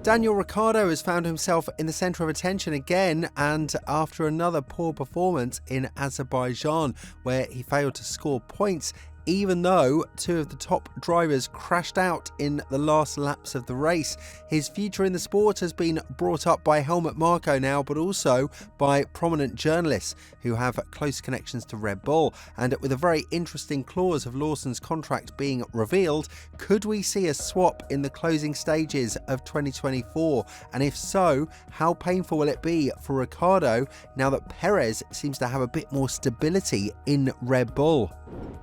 Daniel Ricciardo has found himself in the centre of attention again, and after another poor performance in Azerbaijan, where he failed to score points, even though two of the top drivers crashed out in the last laps of the race. His future in the sport has been brought up by Helmut Marko now, but also by prominent journalists who have close connections to Red Bull. And with a very interesting clause of Lawson's contract being revealed, could we see a swap in the closing stages of 2024? And if so, how painful will it be for Ricciardo now that Perez seems to have a bit more stability in Red Bull?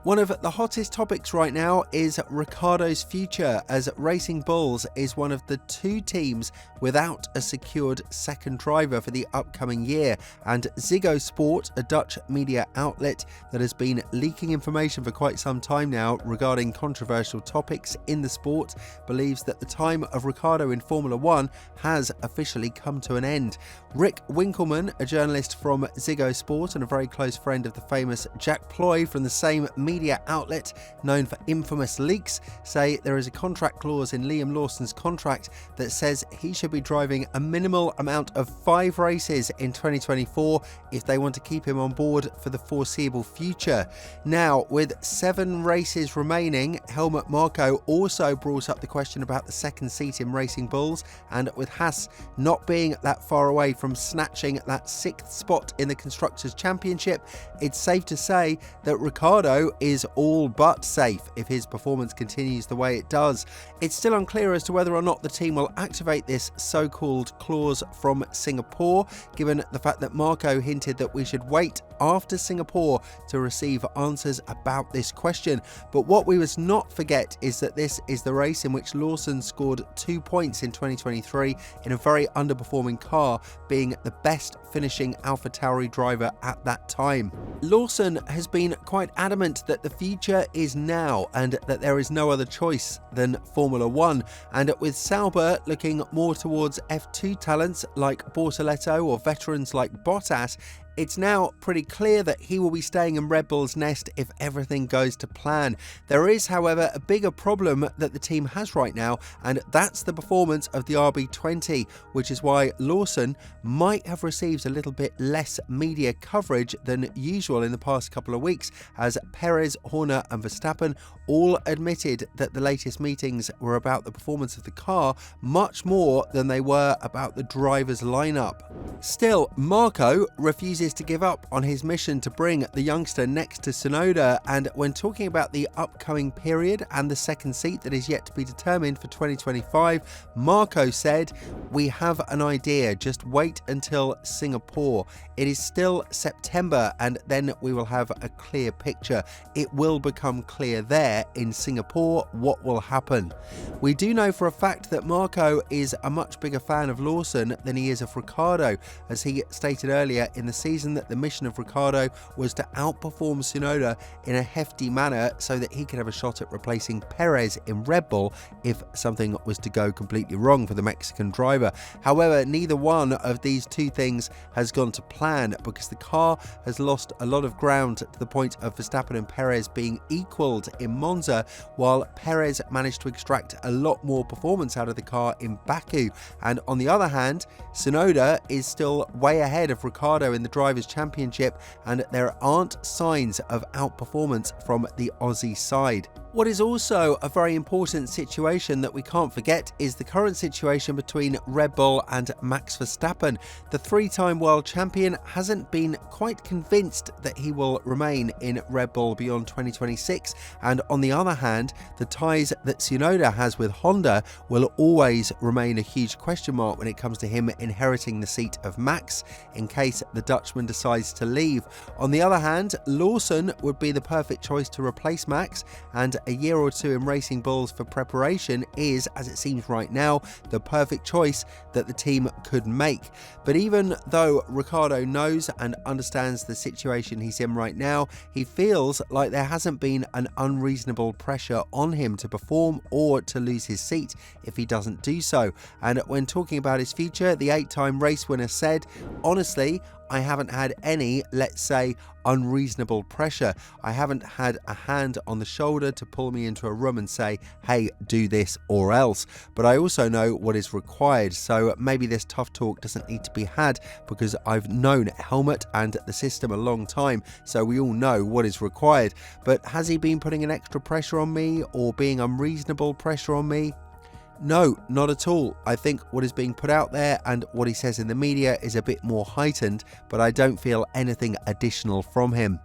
One of the hottest topics right now is Ricciardo's future, as Racing Bulls is one of the two teams without a secured second driver for the upcoming year, and Ziggo Sport, a Dutch media outlet that has been leaking information for quite some time now regarding controversial topics in the sport, believes that the time of Ricciardo in Formula 1 has officially come to an end. Rick Winkelmann, a journalist from Ziggo Sport and a very close friend of the famous Jack Ploy from the same media outlet known for infamous leaks, say there is a contract clause in Liam Lawson's contract that says he should be driving a minimal amount of 5 races in 2024 if they want to keep him on board for the foreseeable future. Now, with 7 races remaining, Helmut Marko also brought up the question about the second seat in Racing Bulls, and with Haas not being that far away from snatching that 6th spot in the Constructors' Championship, it's safe to say that Ricciardo is all but safe if his performance continues the way it does. It's still unclear as to whether or not the team will activate this so-called clause from Singapore, given the fact that Marko hinted that we should wait after Singapore to receive answers about this question. But what we must not forget is that this is the race in which Lawson scored 2 points in 2023 in a very underperforming car, being the best finishing AlphaTauri driver at that time. Lawson has been quite adamant that the future is now and that there is no other choice than Formula 1, and with Sauber looking more towards F2 talents like Bortoleto or veterans like Bottas, it's now pretty clear that he will be staying in Red Bull's nest if everything goes to plan. There is, however, a bigger problem that the team has right now, and that's the performance of the RB20, which is why Lawson might have received a little bit less media coverage than usual in the past couple of weeks, as Perez, Horner and Verstappen all admitted that the latest meetings were about the performance of the car much more than they were about the driver's lineup. Still, Marko refuses to give up on his mission to bring the youngster next to Tsunoda, and when talking about the upcoming period and the second seat that is yet to be determined for 2025, Marko said, "We have an idea, just wait until Singapore. It is still September and then we will have a clear picture. It will become clear there in Singapore what will happen." We do know for a fact that Marko is a much bigger fan of Lawson than he is of Ricciardo, as he stated earlier in the season that the mission of Ricciardo was to outperform Tsunoda in a hefty manner so that he could have a shot at replacing Perez in Red Bull if something was to go completely wrong for the Mexican driver. However, neither one of these two things has gone to plan, because the car has lost a lot of ground to the point of Verstappen and Perez being equalled in Monza, while Perez managed to extract a lot more performance out of the car in Baku. And on the other hand, Tsunoda is still way ahead of Ricciardo in the Drivers' Championship, and there aren't signs of outperformance from the Aussie side. What is also a very important situation that we can't forget is the current situation between Red Bull and Max Verstappen. The 3-time world champion hasn't been quite convinced that he will remain in Red Bull beyond 2026, and on the other hand, the ties that Tsunoda has with Honda will always remain a huge question mark when it comes to him inheriting the seat of Max in case the Dutchman decides to leave. On the other hand, Lawson would be the perfect choice to replace Max, and a year or two in Racing Bulls for preparation is, as it seems right now, the perfect choice that the team could make. But even though Ricciardo knows and understands the situation he's in right now, he feels like there hasn't been an unreasonable pressure on him to perform or to lose his seat if he doesn't do so. And when talking about his future, the 8-time race winner said, "Honestly, I haven't had any, let's say, unreasonable pressure. I haven't had a hand on the shoulder to pull me into a room and say, hey, do this or else. But I also know what is required, so maybe this tough talk doesn't need to be had because I've known Helmut and the system a long time, so we all know what is required. But has he been putting an extra pressure on me or being unreasonable pressure on me? No, not at all. I think what is being put out there and what he says in the media is a bit more heightened, but I don't feel anything additional from him.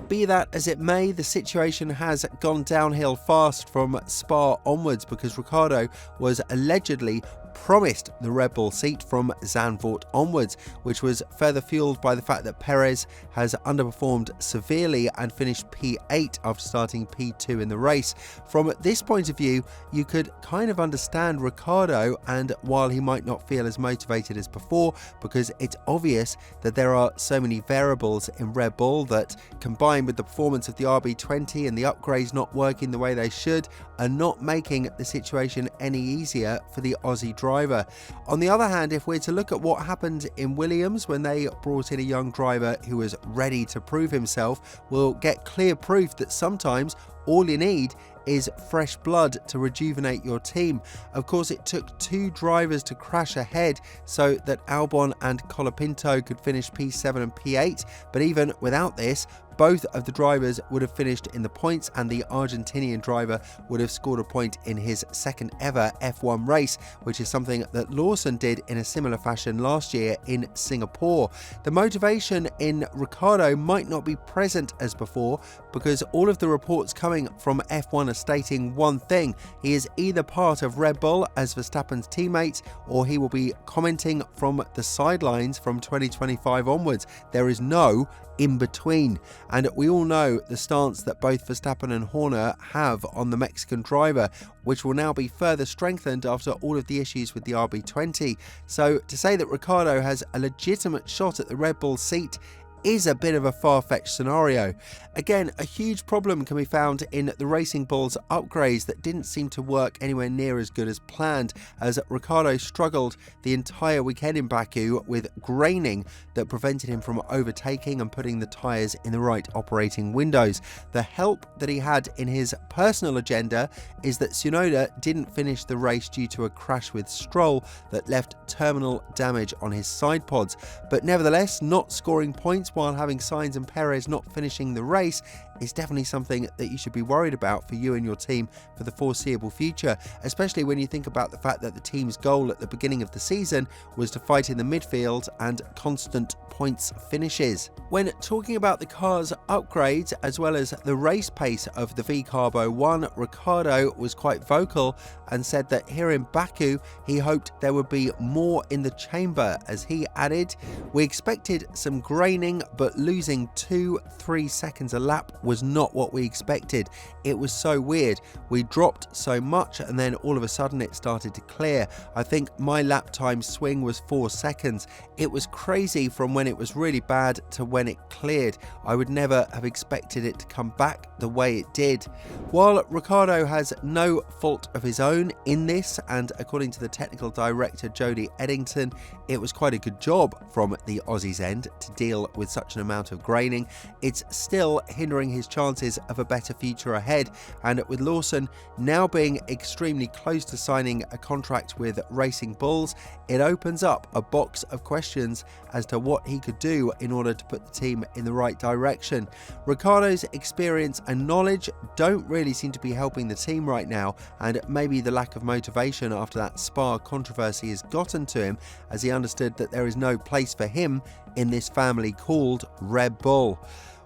Be that as it may, the situation has gone downhill fast from Spa onwards because Ricciardo was allegedly promised the Red Bull seat from Zandvoort onwards, which was further fueled by the fact that Perez has underperformed severely and finished P8 after starting P2 in the race. From this point of view, you could kind of understand Ricciardo, and while he might not feel as motivated as before, because it's obvious that there are so many variables in Red Bull that, combined with the performance of the RB20 and the upgrades not working the way they should, are not making the situation any easier for the Aussie driver. On the other hand, if we're to look at what happened in Williams when they brought in a young driver who was ready to prove himself, we'll get clear proof that sometimes all you need is fresh blood to rejuvenate your team. Of course, it took two drivers to crash ahead so that Albon and Colapinto could finish P7 and P8, but even without this, both of the drivers would have finished in the points and the Argentinian driver would have scored a point in his second ever F1 race, which is something that Lawson did in a similar fashion last year in Singapore. The motivation in Ricciardo might not be present as before because all of the reports coming from F1 are stating one thing: he is either part of Red Bull as Verstappen's teammate or he will be commenting from the sidelines from 2025 onwards. There is no in between, and we all know the stance that both Verstappen and Horner have on the Mexican driver, which will now be further strengthened after all of the issues with the RB20. So to say that Ricciardo has a legitimate shot at the Red Bull seat is a bit of a far-fetched scenario. Again, a huge problem can be found in the Racing Bull's upgrades that didn't seem to work anywhere near as good as planned, as Ricciardo struggled the entire weekend in Baku with graining that prevented him from overtaking and putting the tyres in the right operating windows. The help that he had in his personal agenda is that Tsunoda didn't finish the race due to a crash with Stroll that left terminal damage on his side pods, but nevertheless, not scoring points while having Sainz and Perez not finishing the race is definitely something that you should be worried about for you and your team for the foreseeable future, especially when you think about the fact that the team's goal at the beginning of the season was to fight in the midfield and constant points finishes. When talking about the car's upgrades as well as the race pace of the V-Carbo 1, Ricciardo was quite vocal and said that here in Baku he hoped there would be more in the chamber. As he added, "We expected some graining, but losing 2-3 seconds a lap was not what we expected. It was so weird. We dropped so much and then all of a sudden it started to clear. I think my lap time swing was 4 seconds. It was crazy from when it was really bad to when it cleared. I would never have expected it to come back the way it did." While Ricciardo has no fault of his own in this, and according to the technical director Jody Eddington, it was quite a good job from the Aussies' end to deal with such an amount of graining, it's still hindering his chances of a better future ahead. And with Lawson now being extremely close to signing a contract with Racing Bulls, it opens up a box of questions as to what he could do in order to put the team in the right direction. Ricciardo's experience and knowledge don't really seem to be helping the team right now, and maybe the lack of motivation after that Spa controversy has gotten to him, as he understood that there is no place for him in this family called Red Bull.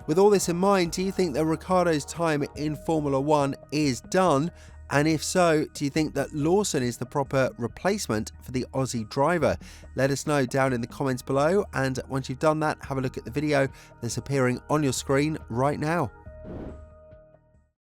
With all this in mind, do you think that Ricciardo's time in Formula 1 is done? And if so, do you think that Lawson is the proper replacement for the Aussie driver? Let us know down in the comments below, and once you've done that, have a look at the video that's appearing on your screen right now.